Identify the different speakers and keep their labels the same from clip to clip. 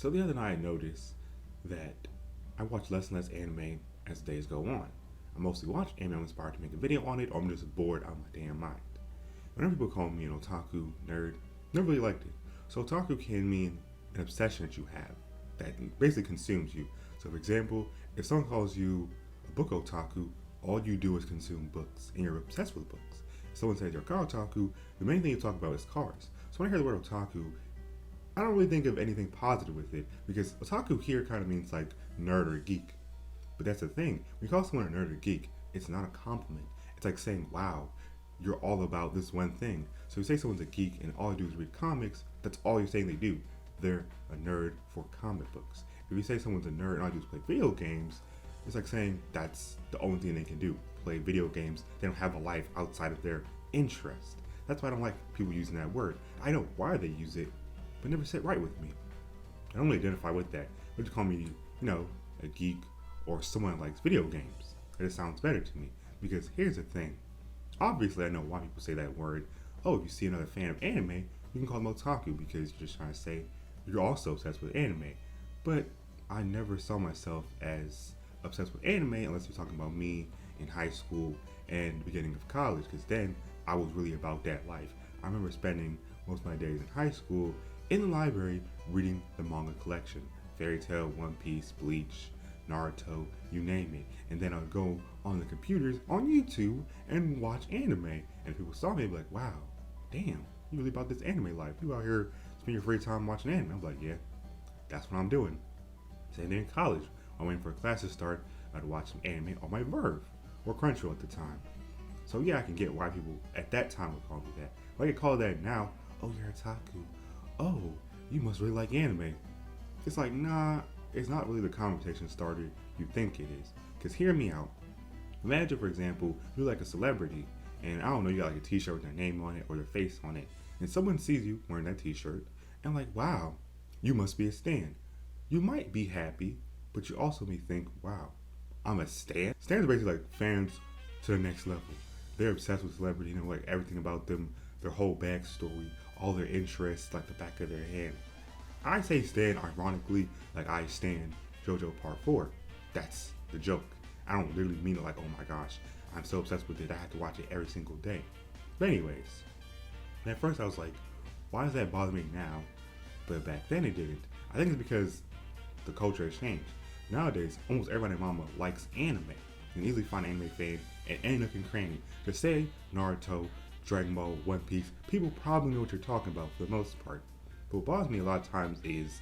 Speaker 1: So the other night I noticed that I watch less and less anime as days go on. I mostly watch anime I'm inspired to make a video on it, or I'm just bored out of my damn mind. Whenever people call me an otaku, nerd, never really liked it. So otaku can mean an obsession that you have that basically consumes you. So for example, if someone calls you a book otaku, all you do is consume books, and you're obsessed with books. If someone says you're a car otaku, the main thing you talk about is cars. So when I hear the word otaku, I don't really think of anything positive with it because otaku here kind of means like nerd or geek. But that's the thing. When you call someone a nerd or geek, it's not a compliment. It's like saying, wow, you're all about this one thing. So you say someone's a geek and all they do is read comics, that's all you're saying they do. They're a nerd for comic books. If you say someone's a nerd and all they do is play video games, it's like saying that's the only thing they can do. Play video games. They don't have a life outside of their interest. That's why I don't like people using that word. I know why they use it, but it never sit right with me. I don't really identify with that. But you call me, a geek or someone that likes video games. It just sounds better to me. Because here's the thing. Obviously, I know why people say that word. Oh, if you see another fan of anime, you can call them otaku because you're just trying to say you're also obsessed with anime. But I never saw myself as obsessed with anime unless you're talking about me in high school and the beginning of college, because then I was really about that life. I remember spending most of my days in high school in the library reading the manga collection. Fairy Tail, One Piece, Bleach, Naruto, you name it. And then I'd go on the computers on YouTube and watch anime. And people saw me and be like, wow, damn, you really about this anime life. You out here spend your free time watching anime. I'm like, yeah, that's what I'm doing. Same thing in college. I'm waiting for a class to start. I'd watch some anime on my Verve or Crunchyroll at the time. So yeah, I can get why people at that time would call me that. If I get called that now, oh, you're a otaku. Oh, you must really like anime. It's like, nah, it's not really the conversation starter you think it is. Because hear me out. Imagine, for example, you're like a celebrity, and I don't know, you got like a t-shirt with their name on it or their face on it, and someone sees you wearing that t-shirt, and like, wow, you must be a stan. You might be happy, but you also may think, wow, I'm a stan? Stans are basically like fans to the next level. They're obsessed with celebrity, like everything about them, their whole backstory, all their interests, like the back of their hand. I say stan ironically, like I stan JoJo Part 4. That's the joke. I don't literally mean it like, oh my gosh, I'm so obsessed with it, I have to watch it every single day. But anyways, at first I was like, why does that bother me now? But back then it didn't. I think it's because the culture has changed. Nowadays, almost everybody and mama likes anime. You can easily find an anime fan at any nook and cranny. To say Naruto, Dragon Ball, One Piece, people probably know what you're talking about for the most part. But what bothers me a lot of times is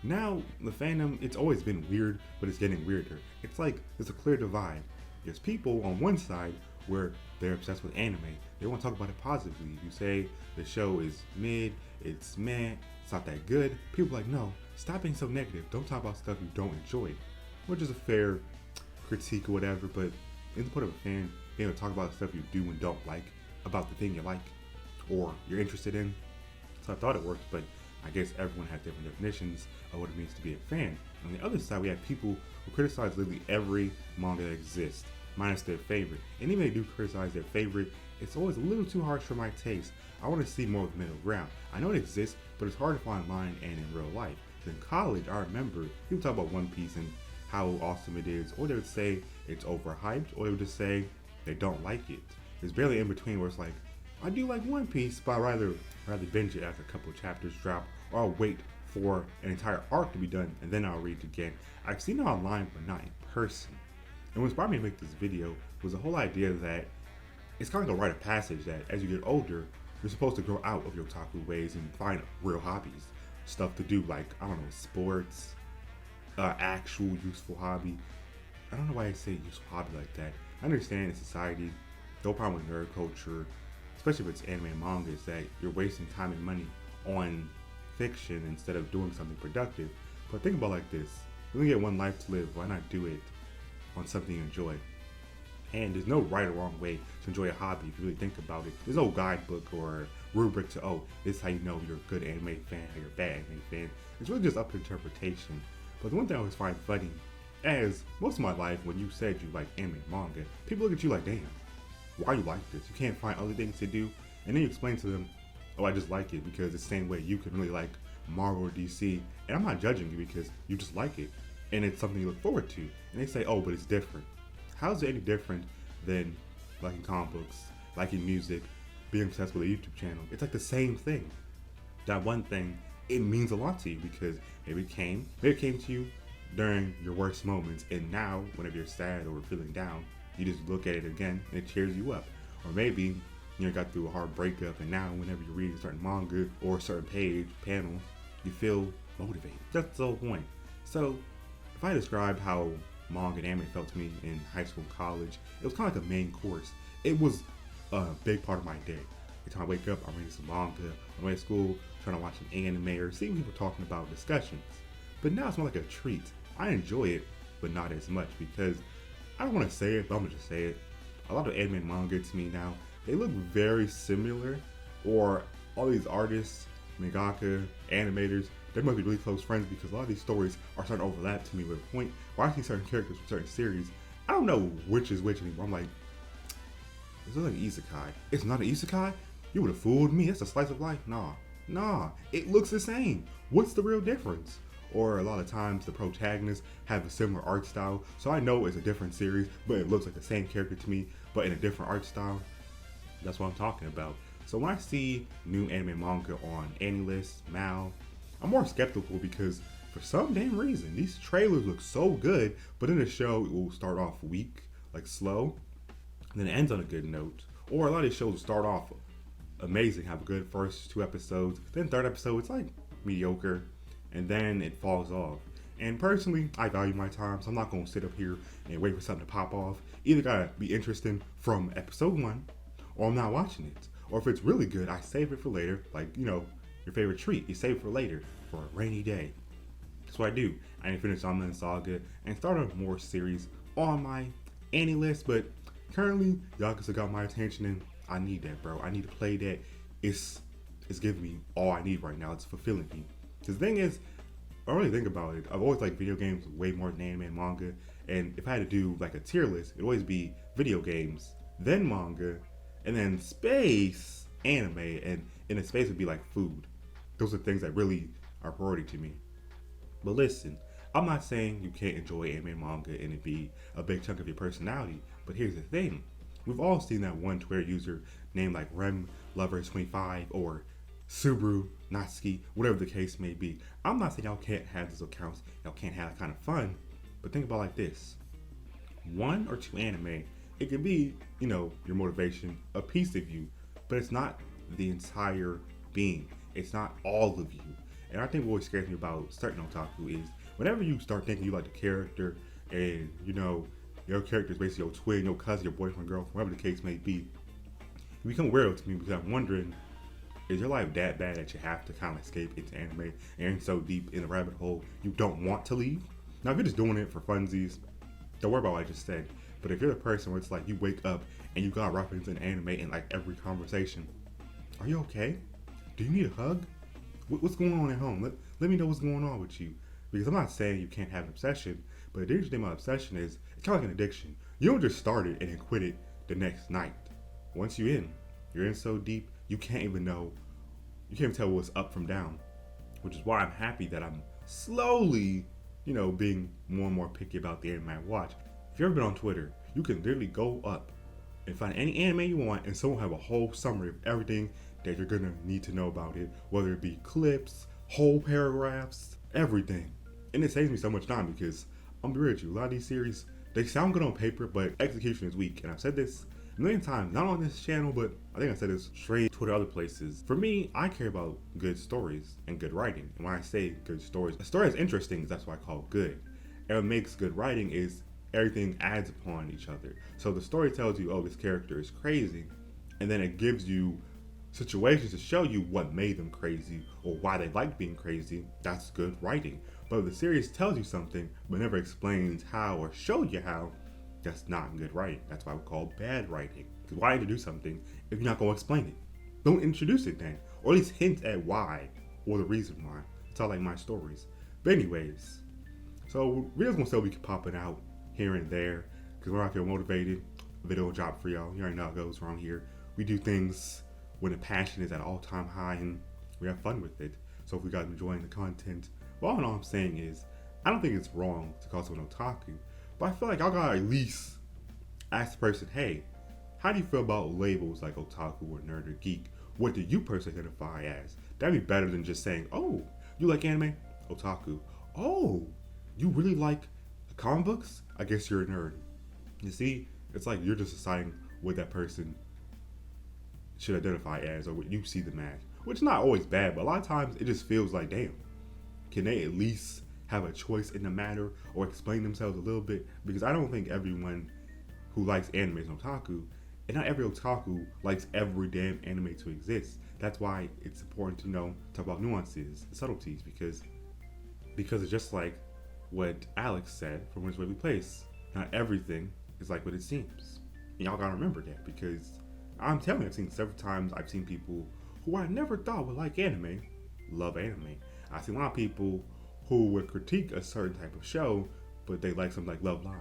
Speaker 1: now the fandom, it's always been weird, but it's getting weirder. It's like there's a clear divide. There's people on one side where they're obsessed with anime. They want to talk about it positively. If you say the show is mid, it's meh, it's not that good, people are like, no, stop being so negative. Don't talk about stuff you don't enjoy. Which is a fair critique or whatever, but in the point of a fan, being able to talk about the stuff you do and don't like, about the thing you like or you're interested in. So I thought it worked, but I guess everyone has different definitions of what it means to be a fan. On the other side, we have people who criticize literally every manga that exists, minus their favorite. And even if they do criticize their favorite, it's always a little too harsh for my taste. I want to see more of the middle ground. I know it exists, but it's hard to find online and in real life. In college, I remember people talk about One Piece and how awesome it is, or they would say it's overhyped, or they would just say they don't like it. There's barely in between where it's like, I do like One Piece, but I'd rather binge it after a couple of chapters drop, or I'll wait for an entire arc to be done and then I'll read it again. I've seen it online, but not in person. And what inspired me to make this video was the whole idea that it's kind of like a rite of passage that as you get older, you're supposed to grow out of your otaku ways and find real hobbies. Stuff to do like, I don't know, sports, actual useful hobby. I don't know why I say useful hobby like that. I understand in society, no problem with nerd culture, especially if it's anime and manga, is that you're wasting time and money on fiction instead of doing something productive. But think about it like this. You only get one life to live, why not do it on something you enjoy? And there's no right or wrong way to enjoy a hobby if you really think about it. There's no guidebook or rubric to, oh, this is how you know you're a good anime fan or you're a bad anime fan. It's really just up to interpretation. But the one thing I always find funny, as most of my life when you said you like anime and manga, people look at you like, damn, why you like this? You can't find other things to do? And then you explain to them, oh, I just like it because it's the same way you can really like Marvel or DC, and I'm not judging you because you just like it, and it's something you look forward to. And they say, oh, but it's different. How's it any different than liking comic books, liking music, being obsessed with a YouTube channel? It's like the same thing. That one thing, it means a lot to you because maybe it came to you during your worst moments, and now whenever you're sad or feeling down, you just look at it again and it cheers you up. Or maybe you got through a hard breakup, and now whenever you read a certain manga or a certain panel, you feel motivated. That's the whole point. So if I describe how manga and anime felt to me in high school and college, it was kind of like a main course. It was a big part of my day. Every time I wake up, I'm reading some manga. On the way to school, trying to watch an anime or seeing people talking about discussions. But now it's more like a treat. I enjoy it, but not as much because I don't want to say it, but I'm gonna just say it. A lot of anime and manga to me now, they look very similar, or all these artists, mangaka, animators, they must be really close friends because a lot of these stories are starting to overlap to me with a point where I see certain characters from certain series. I don't know which is which anymore. I'm like, is this like an isekai? It's not an isekai? You would have fooled me. It's a slice of life. Nah. It looks the same. What's the real difference? Or a lot of times the protagonists have a similar art style, so I know it's a different series, but it looks like the same character to me, but in a different art style. That's what I'm talking about. So when I see new anime manga on AniList, Mal, I'm more skeptical because for some damn reason, these trailers look so good, but in the show it will start off weak, like slow, and then it ends on a good note. Or a lot of these shows will start off amazing, have a good first 2 episodes, then third episode it's like mediocre, and then it falls off. And personally, I value my time, so I'm not going to sit up here and wait for something to pop off. Either gotta be interesting from episode 1, or I'm not watching it. Or if it's really good, I save it for later, like, your favorite treat, you save it for later, for a rainy day. That's what I do. I need to finish Vinland Saga and start a more series on my AniList, but currently, Yakuza got my attention, and I need that, bro. I need to play that. It's giving me all I need right now. It's fulfilling me. Because the thing is, I don't really think about it. I've always liked video games way more than anime and manga. And if I had to do like a tier list, it'd always be video games, then manga, and then space, anime, and in the space would be like food. Those are things that really are priority to me. But listen, I'm not saying you can't enjoy anime and manga and it be a big chunk of your personality. But here's the thing. We've all seen that one Twitter user named like Rem Lover25 or Subaru, Natsuki, whatever the case may be. I'm not saying y'all can't have those accounts, y'all can't have that kind of fun, but think about it like this. 1 or 2 anime, it can be, your motivation, a piece of you, but it's not the entire being. It's not all of you. And I think what always scares me about certain otaku is whenever you start thinking you like the character and, your character is basically your twin, your cousin, your boyfriend, girlfriend, whatever the case may be, you become weird to me because I'm wondering, is your life that bad that you have to kind of escape into anime and so deep in the rabbit hole you don't want to leave? Now, if you're just doing it for funsies, don't worry about what I just said. But if you're the person where it's like you wake up and you got reference in anime in like every conversation, are you okay? Do you need a hug? What's going on at home? Let me know what's going on with you. Because I'm not saying you can't have an obsession, but the interesting thing about obsession is it's kind of like an addiction. You don't just start it and then quit it the next night. Once you're in so deep, you can't even tell what's up from down. Which is why I'm happy that I'm slowly, being more and more picky about the anime I watch. If you've ever been on Twitter, you can literally go up and find any anime you want and someone have a whole summary of everything that you're gonna need to know about it, whether it be clips, whole paragraphs, everything. And it saves me so much time because I'm be real with you, a lot of these series, they sound good on paper, but execution is weak. And I've said this a million times, not on this channel, but I think I said this straight Twitter other places. For me, I care about good stories and good writing. And when I say good stories, a story is interesting, that's why I call it good. And what makes good writing is everything adds upon each other. So the story tells you, oh, this character is crazy, and then it gives you situations to show you what made them crazy or why they like being crazy. That's good writing. But if the series tells you something but never explains how or showed you how, that's not good writing. That's why we call bad writing. Because why introduce something if you're not going to explain it? Don't introduce it then, or at least hint at why or the reason why. That's all like my stories. But anyways, so videos gonna still be popping out here and there because when I feel motivated, a video will drop for y'all. You already know how it goes around here. We do things when the passion is at an all-time high and we have fun with it. So So if you guys enjoying the content, well, all I'm saying is, I don't think it's wrong to call someone otaku, but I feel like y'all gotta at least ask the person, hey, how do you feel about labels like otaku or nerd or geek? What do you personally identify as? That'd be better than just saying, oh, you like anime? Otaku. Oh, you really like comic books? I guess you're a nerd. You see, it's like you're just deciding what that person should identify as or what you see them as. Which is not always bad, but a lot of times it just feels like, damn, can they at least have a choice in the matter or explain themselves a little bit? Because I don't think everyone who likes anime is an otaku, and not every otaku likes every damn anime to exist. That's why it's important to talk about nuances, subtleties, because it's just like what Alex said from Which Way We Place. Not everything is like what it seems. And y'all gotta remember that, because I'm telling you, I've seen several times, I've seen people who I never thought would like anime, love anime. I've seen a lot of people who would critique a certain type of show, but they like something like Love Live.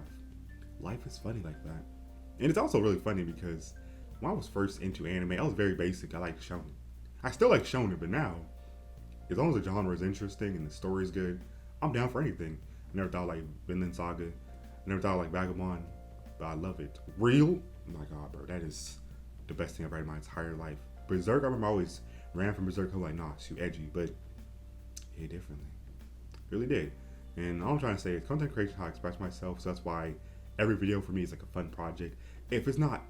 Speaker 1: Life is funny like that. And it's also really funny because when I was first into anime, I was very basic. I liked shonen. I still like shonen, but now, as long as the genre is interesting and the story is good, I'm down for anything. I never thought like Vinland Saga. I never thought like Vagabond, but I love it. Real? Oh my god, bro, that is the best thing I've read in my entire life. Berserk, I remember I always ran from Berserk. I'm like, nah, it's too edgy, but it hit differently. Really did. And all I'm trying to say is content creation is how I express myself, so that's why every video for me is like a fun project. If it's not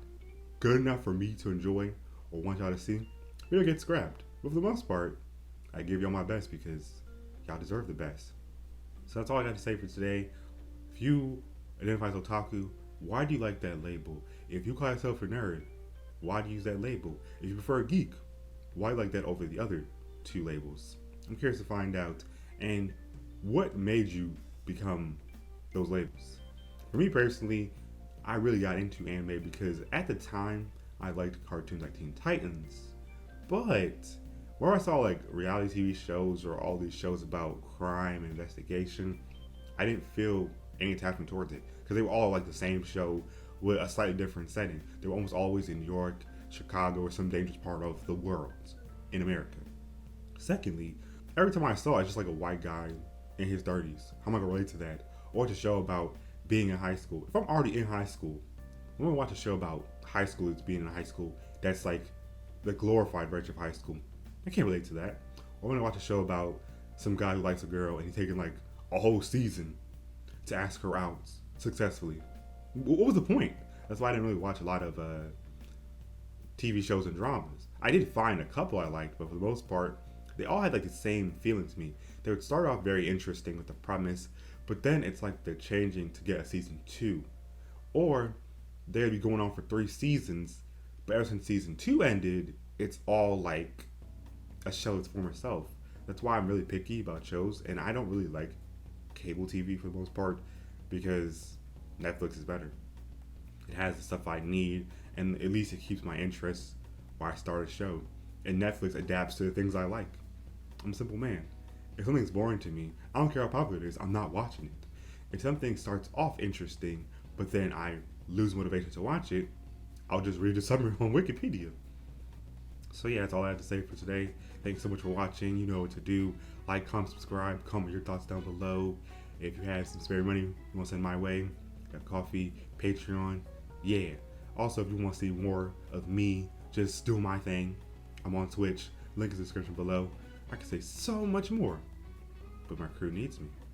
Speaker 1: good enough for me to enjoy or want y'all to see, video gets scrapped. But for the most part, I give y'all my best because y'all deserve the best. So that's all I got to say for today. If you identify as otaku, why do you like that label? If you call yourself a nerd, why do you use that label? If you prefer a geek, why do you like that over the other two labels? I'm curious to find out. And what made you become those labels? For me personally, I really got into anime because at the time I liked cartoons like Teen Titans, but where I saw like reality TV shows or all these shows about crime and investigation, I didn't feel any attachment towards it because they were all like the same show with a slightly different setting. They were almost always in New York, Chicago, or some dangerous part of the world in America. Secondly, every time I saw it, it's just like a white guy in his 30s. How am I gonna relate to that? Or to show about being in high school. If I'm already in high school, I'm gonna watch a show about high schoolers being in high school that's like the glorified version of high school. I can't relate to that. Or I'm gonna watch a show about some guy who likes a girl and he's taking like a whole season to ask her out successfully. What was the point? That's why I didn't really watch a lot of TV shows and dramas. I did find a couple I liked, but for the most part, they all had like the same feeling to me. They would start off very interesting with the premise, but then it's like they're changing to get a season 2. Or they'd be going on for 3 seasons, but ever since season 2 ended, it's all like a show its former self. That's why I'm really picky about shows, and I don't really like cable TV for the most part, because Netflix is better. It has the stuff I need, and at least it keeps my interest while I start a show. And Netflix adapts to the things I like. I'm a simple man. If something's boring to me, I don't care how popular it is, I'm not watching it. If something starts off interesting, but then I lose motivation to watch it, I'll just read the summary on Wikipedia. So yeah, that's all I have to say for today. Thanks so much for watching. You know what to do. Like, comment, subscribe, comment your thoughts down below. If you have some spare money you want to send my way, got coffee, Patreon, yeah. Also, if you want to see more of me just do my thing, I'm on Twitch, link in the description below. I can say so much more, but my crew needs me.